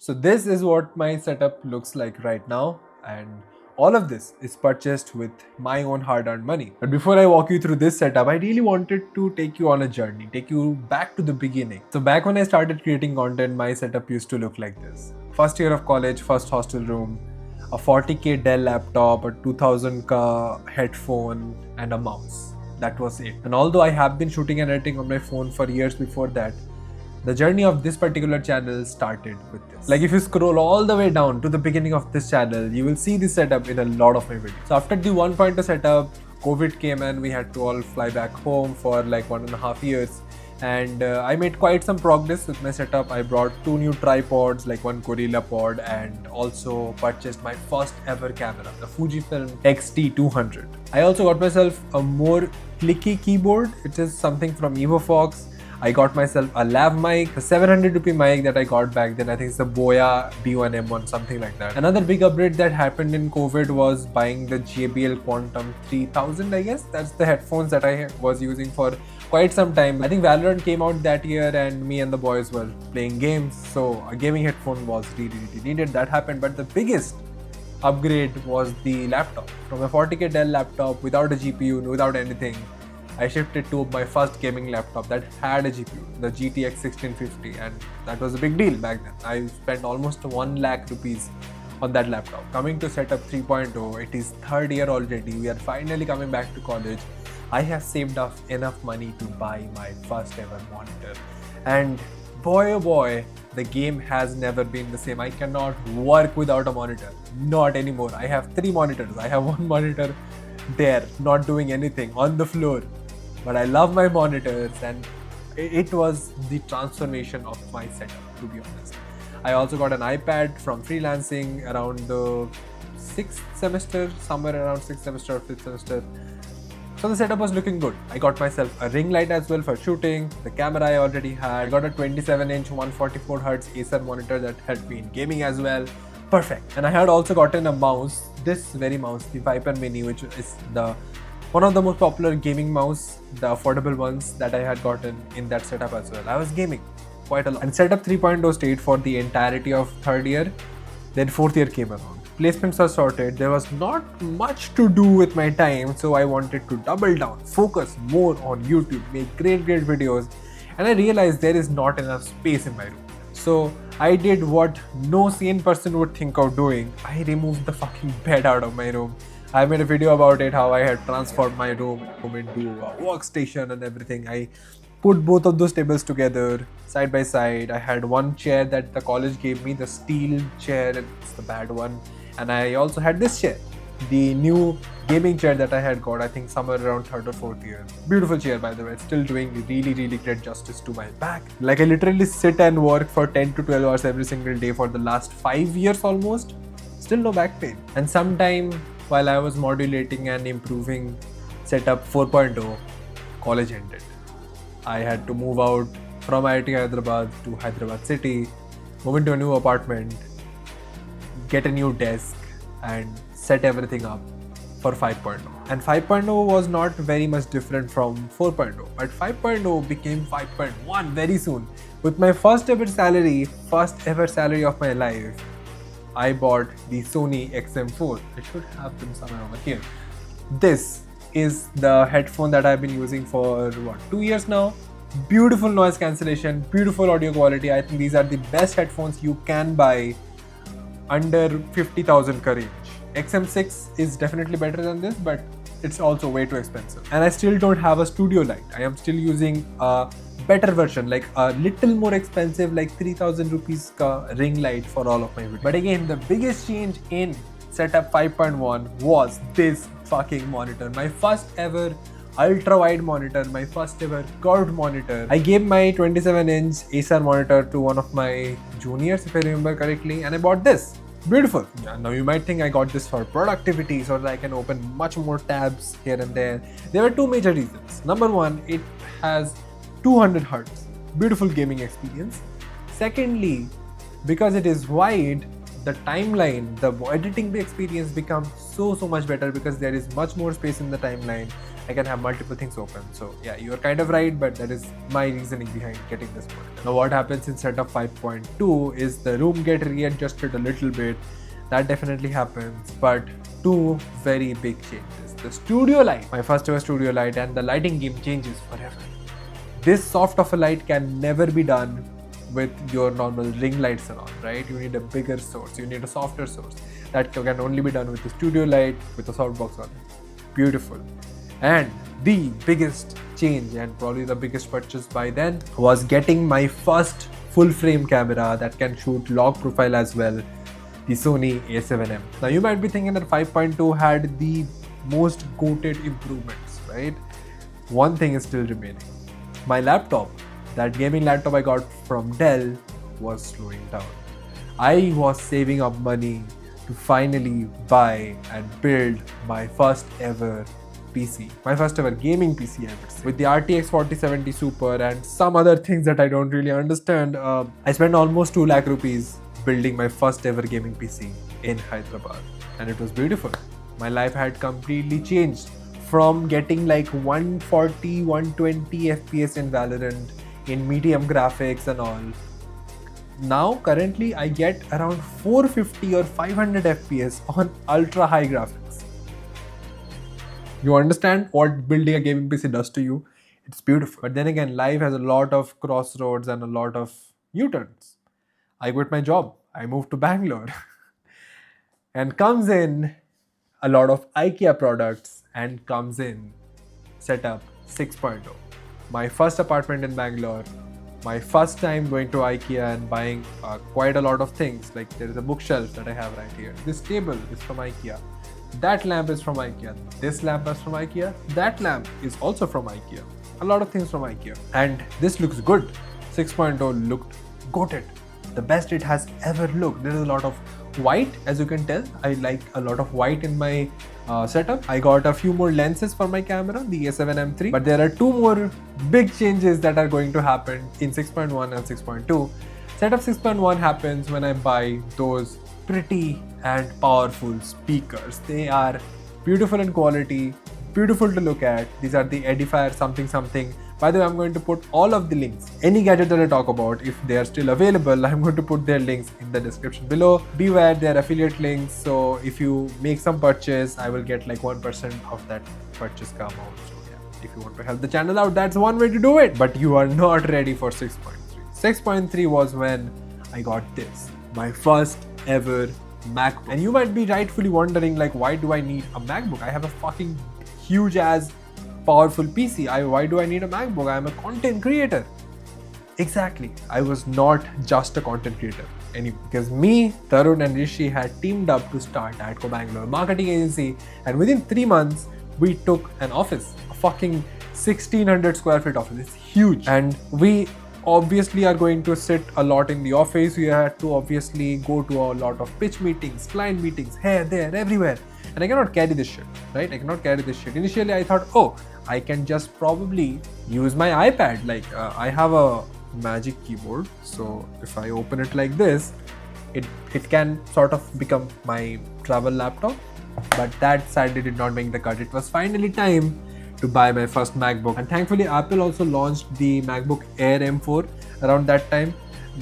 So this is what my setup looks like right now, and all of this is purchased with my own hard-earned money. But before I walk you through this setup, I really wanted to take you on a journey, take you back to the beginning. So back when I started creating content, my setup used to look like this. First year of college, first hostel room, a 40k Dell laptop, a 2000k headphone, and a mouse. That was it. And although I have been shooting and editing on my phone for years before that, the journey of this particular channel started with this. Like if you scroll all the way down to the beginning of this channel, you will see this setup in a lot of my videos. So after the 1.0 setup, COVID came and we had to all fly back home for like 1.5 years. And I made quite some progress with my setup. I brought 2 new tripods, like one Gorilla pod, and also purchased my first ever camera, the Fujifilm X-T200. I also got myself a more clicky keyboard, which is something from EvoFox. I got myself a lav mic, a 700 rupee mic that I got back then. I think it's the Boya B1M1, something like that. Another big upgrade that happened in COVID was buying the JBL Quantum 3000, I guess. That's the headphones that I was using for quite some time. I think Valorant came out that year and me and the boys were playing games. So a gaming headphone was really needed. That happened. But the biggest upgrade was the laptop. From a 40k Dell laptop without a GPU, without anything, I shifted to my first gaming laptop that had a GPU, the GTX 1650, and that was a big deal back then. I spent almost 1 lakh rupees on that laptop. Coming to setup 3.0, it is third year already. We are finally coming back to college. I have saved up enough money to buy my first ever monitor. And boy oh boy, the game has never been the same. I cannot work without a monitor. Not anymore. I have 3 monitors. I have one monitor there, not doing anything, on the floor. But I love my monitors, and it was the transformation of my setup, to be honest. I also got an iPad from freelancing around the 6th semester, somewhere around 6th semester or 5th semester. So the setup was looking good. I got myself a ring light as well for shooting. The camera I already had. I got a 27-inch 144Hz Acer monitor that helped me in gaming as well. Perfect. And I had also gotten a mouse, this very mouse, the Viper Mini, which is one of the most popular gaming mouse, the affordable ones that I had gotten in that setup as well. I was gaming quite a lot. And setup 3.0 stayed for the entirety of third year. Then fourth year came around. Placements are sorted. There was not much to do with my time, so I wanted to double down, focus more on YouTube, make great videos. And I realized there is not enough space in my room. So I did what no sane person would think of doing. I removed the fucking bed out of my room. I made a video about it, how I had transformed my room into a workstation and everything. I put both of those tables together, side by side. I had one chair that the college gave me, the steel chair, it's the bad one. And I also had this chair, the new gaming chair that I had got, I think somewhere around 3rd or 4th year. Beautiful chair, by the way. It's still doing really great justice to my back. Like I literally sit and work for 10 to 12 hours every single day for the last 5 years almost. Still no back pain. And sometime while I was modulating and improving setup 4.0, college ended. I had to move out from IIT Hyderabad to Hyderabad city, move into a new apartment, get a new desk, and set everything up for 5.0. And 5.0 was not very much different from 4.0, but 5.0 became 5.1 very soon. With my first ever salary of my life, I bought the Sony XM4. I should have them somewhere over here. This is the headphone that I've been using for 2 years now. Beautiful noise cancellation, beautiful audio quality. I think these are the best headphones you can buy under 50,000 range. XM6 is definitely better than this, but it's also way too expensive. And I still don't have a studio light. I am still using a better version, like a little more expensive, like 3,000 rupees ka ring light for all of my videos. But again, the biggest change in setup 5.1 was this fucking monitor. My first ever ultra wide monitor, my first ever curved monitor. I gave my 27-inch Acer monitor to one of my juniors, if I remember correctly, and I bought this. Beautiful. Yeah, now you might think I got this for productivity so that I can open much more tabs here and there. There were 2 major reasons. Number 1, it has 200 Hz, beautiful gaming experience. Secondly, because it is wide, the timeline, the editing experience becomes so much better because there is much more space in the timeline. I can have multiple things open. So yeah, you're kind of right, but that is my reasoning behind getting this monitor. Now what happens in setup 5.2 is the room get readjusted a little bit. That definitely happens, but two very big changes. The studio light, my first ever studio light, and the lighting game changes forever. This soft of a light can never be done with your normal ring lights and all, right? You need a bigger source, you need a softer source. That can only be done with the studio light, with a softbox on it. Beautiful. And the biggest change, and probably the biggest purchase by then, was getting my first full frame camera that can shoot log profile as well, the Sony a7M. Now you might be thinking that 5.2 had the most goated improvements, right? One thing is still remaining. My laptop, that gaming laptop I got from Dell, was slowing down. I was saving up money to finally buy and build my first ever PC, my first ever gaming PC, I would say, with the RTX 4070 Super and some other things that I don't really understand. I spent almost 2 lakh rupees building my first ever gaming PC in Hyderabad, and it was beautiful. My life had completely changed from getting like 140, 120 FPS in Valorant, in medium graphics and all. Now currently I get around 450 or 500 FPS on ultra high graphics. You understand what building a gaming PC does to you? It's beautiful. But then again, life has a lot of crossroads and a lot of U-turns. I quit my job. I moved to Bangalore. And comes in a lot of IKEA products, and comes in setup 6.0. My first apartment in Bangalore, my first time going to IKEA and buying quite a lot of things. Like there is a bookshelf that I have right here. This table is from IKEA. That lamp is from IKEA. This lamp is from IKEA. That lamp is also from IKEA. A lot of things from IKEA. And this looks good. 6.0 looked goated. The best it has ever looked. There is a lot of white, as you can tell. I like a lot of white in my setup. I got a few more lenses for my camera, the A7M III. But there are 2 more big changes that are going to happen in 6.1 and 6.2. Setup 6.1 happens when I buy those pretty and powerful speakers. They are beautiful in quality, beautiful to look at. These are the Edifier something something. By the way, I'm going to put all of the links. Any gadget that I talk about, if they are still available, I'm going to put their links in the description below. Beware, they're affiliate links. So if you make some purchase, I will get like 1% of that purchase come out. So yeah, if you want to help the channel out, that's one way to do it. But you are not ready for 6.3. 6.3 was when I got this, my first ever MacBook. And you might be rightfully wondering, like, why do I need a MacBook? I have a fucking huge ass powerful PC. Why do I need a MacBook? I am a content creator. Exactly. I was not just a content creator anymore, because me, Tarun and Rishi had teamed up to start Adco Bangalore marketing agency, and within 3 months we took an office, a fucking 1600 square feet office. It's huge. And we obviously are going to sit a lot in the office. We had to obviously go to a lot of pitch meetings, client meetings, here, there, everywhere. And I cannot carry this shit, right? I cannot carry this shit. Initially, I thought, oh, I can just probably use my iPad. Like I have a Magic Keyboard. So if I open it like this, it can sort of become my travel laptop. But that sadly did not make the cut. It was finally time to buy my first MacBook. And thankfully, Apple also launched the MacBook Air M4 around that time.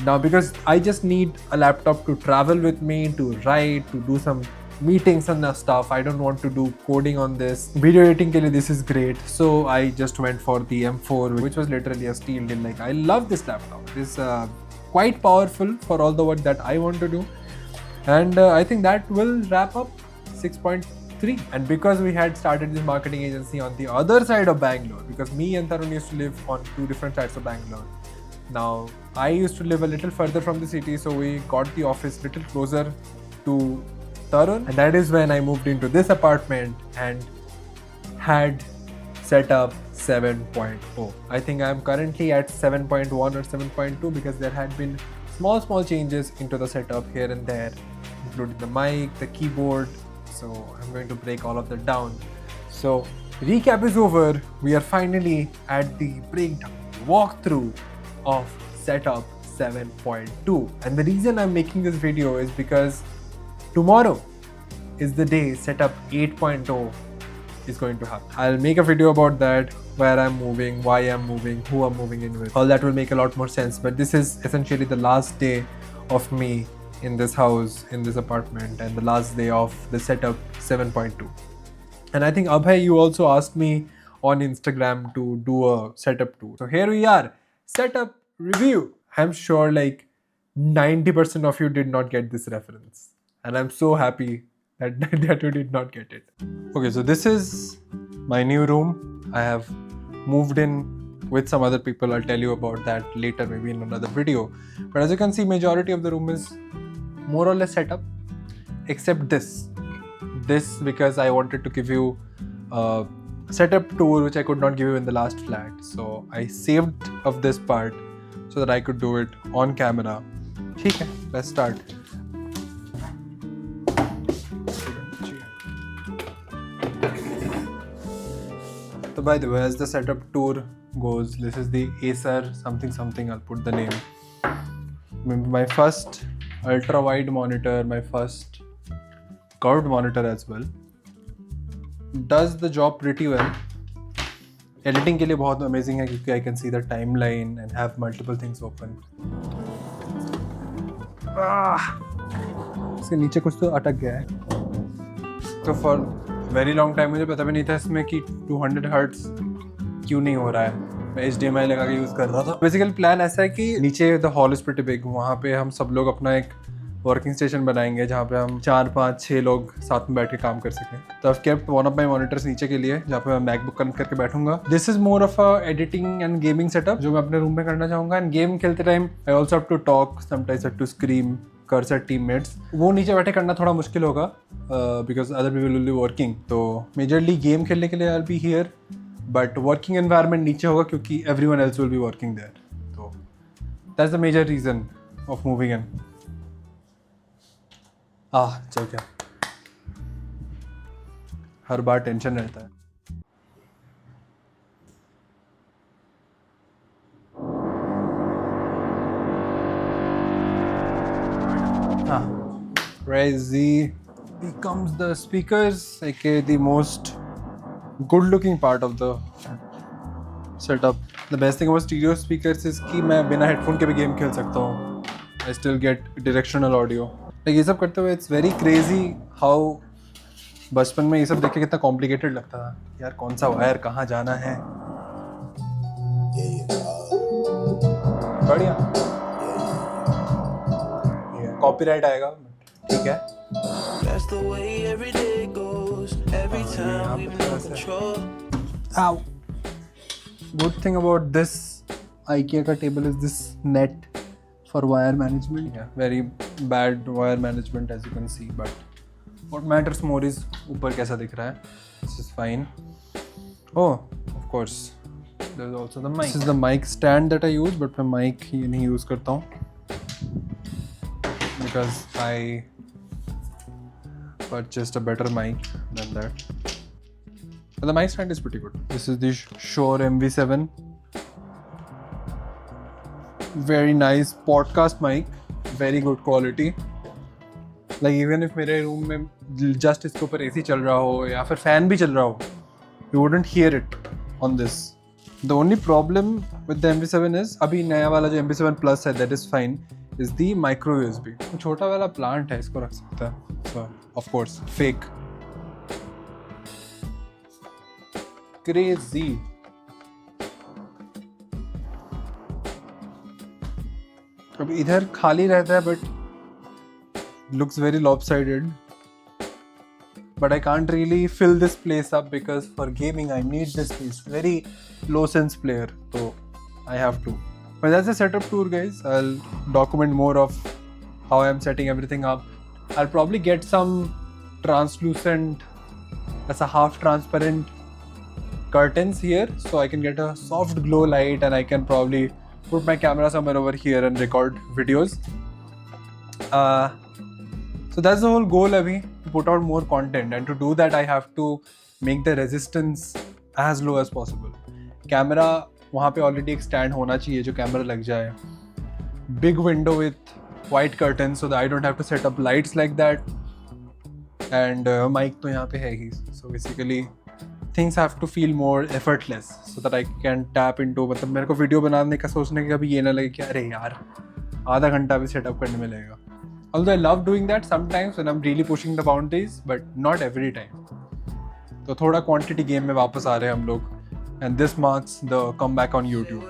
Now, because I just need a laptop to travel with me, to write, to do some meetings and stuff. I don't want to do coding on this. Video editing ke liye this is great. So I just went for the M4, which was literally a steal deal. Like, I love this laptop. It's quite powerful for all the work that I want to do. And I think that will wrap up 6.3. And because we had started this marketing agency on the other side of Bangalore, because me and Tarun used to live on 2 different sides of Bangalore. Now, I used to live a little further from the city, so we got the office a little closer to Tarun, and that is when I moved into this apartment and had set up 7.0. I think I am currently at 7.1 or 7.2 because there had been small changes into the setup here and there, including the mic, the keyboard. So I'm going to break all of that down. So recap is over. We are finally at the breakdown, walkthrough of setup 7.2. And the reason I'm making this video is because tomorrow is the day setup 8.0 is going to happen. I'll make a video about that, where I'm moving, why I'm moving, who I'm moving in with. All that will make a lot more sense. But this is essentially the last day of me in this house, in this apartment, and the last day of the setup 7.2. And I think Abhay, you also asked me on Instagram to do a setup tour. So here we are, setup review. I'm sure like 90% of you did not get this reference. And I'm so happy that you did not get it. Okay, so this is my new room. I have moved in with some other people. I'll tell you about that later, maybe in another video. But as you can see, majority of the room is more or less set up, except this because I wanted to give you a setup tour which I could not give you in the last flat. So I saved of this part so that I could do it on camera. Okay, let's start. So by the way, as the setup tour goes, this is the Acer something, I'll put the name. My first ultra wide monitor, my first curved monitor as well. Does the job pretty well. Editing के लिए बहुत amazing है क्योंकि I can see the timeline and have multiple things open. इसके नीचे कुछ तो अटक गया है. तो for very long time मुझे पता भी नहीं था इसमें कि 200 Hz क्यों नहीं हो रहा है. मैं HDMI लगा के यूज़ कर रहा था. बेसिकली प्लान ऐसा है कि नीचे the hall is pretty big, वहाँ पे हम सब लोग अपना एक वर्किंग स्टेशन बनाएंगे जहाँ पे हम 4, 5, 6 लोग साथ में बैठ के काम कर सकें. तो I've kept one of my monitors नीचे के लिए जहाँ पे मैं मैकबुक कनेक्ट करके बैठूंगा. This is more of a editing and gaming setup जो मैं अपने रूम में करना चाहूँगा. एंड गेम खेलते time I also have to talk, sometimes have to scream, curse at teammates. वो नीचे बैठे करना थोड़ा मुश्किल होगा because other people will be working. तो मेजरली गेम खेलने के लिए I will be here, but working environment नीचे होगा क्योंकि everyone else will be working there. तो that's the major reason of moving in. चल क्या, हर बार टेंशन रहता है. Crazy becomes the speakers, aka the most good looking part of the setup. The best thing about stereo speakers is कि मैं बिना headphone के भी गेम खेल सकता हूँ. I still get directional audio. ये सब करते हुए इट्स वेरी क्रेजी हाउ बचपन में ये सब देख के कितना कॉम्प्लिकेटेड लगता था. यार कौन सा वायर कहाँ जाना है. बढ़िया, कॉपीराइट आएगा, ठीक है. Good thing about this IKEA का table is this net for wire management. Yeah, very bad wire management as you can see, but what matters more is ऊपर कैसा दिख रहा है. This is fine. Oh, of course, there is also the mic. This is the mic stand that I use, but मैं mic ये नहीं use करता हूँ because I purchased a better mic than that. But the mic stand is pretty good. This is the Shure MV7. Very nice podcast mic, very good quality. Like even if मेरे room में just इसके ऊपर AC चल रहा हो या फिर fan भी चल रहा हो, you wouldn't hear it on this. The only problem with the MV7 is अभी नया वाला जो MV7 Plus है, that is fine, is the micro USB. छोटा वाला प्लांट है, इसको रख सकता है. So of course fake. Crazy. अब इधर खाली रहता है but looks very lopsided, but I can't really fill this place up because for gaming I need this space. Very low sense player, so I have to. But that's the setup tour, guys. I'll document more of how I'm setting everything up. I'll probably get some translucent, as a half transparent curtains here so I can get a soft glow light and I can probably put my camera somewhere over here and record videos. So that's the whole goal abhi, to put out more content, and to do that I have to make the resistance as low as possible. Camera वहाँ पे already एक stand होना चाहिए जो camera लग जाए. Big window with white curtains so that I don't have to set up lights like that. And mic तो यहाँ पे है ही. So basically things have to feel more effortless so that I can tap into, मतलब मेरे को video बनाने का सोचने का कभी ये ना लगे कि अरे यार आधा घंटा भी सेटअप करने में लगेगा. Although I love doing that sometimes when I'm really pushing the boundaries, but not every time. तो थोड़ा क्वांटिटी गेम में वापस आ रहे हैं हम लोग, and this marks the comeback on YouTube.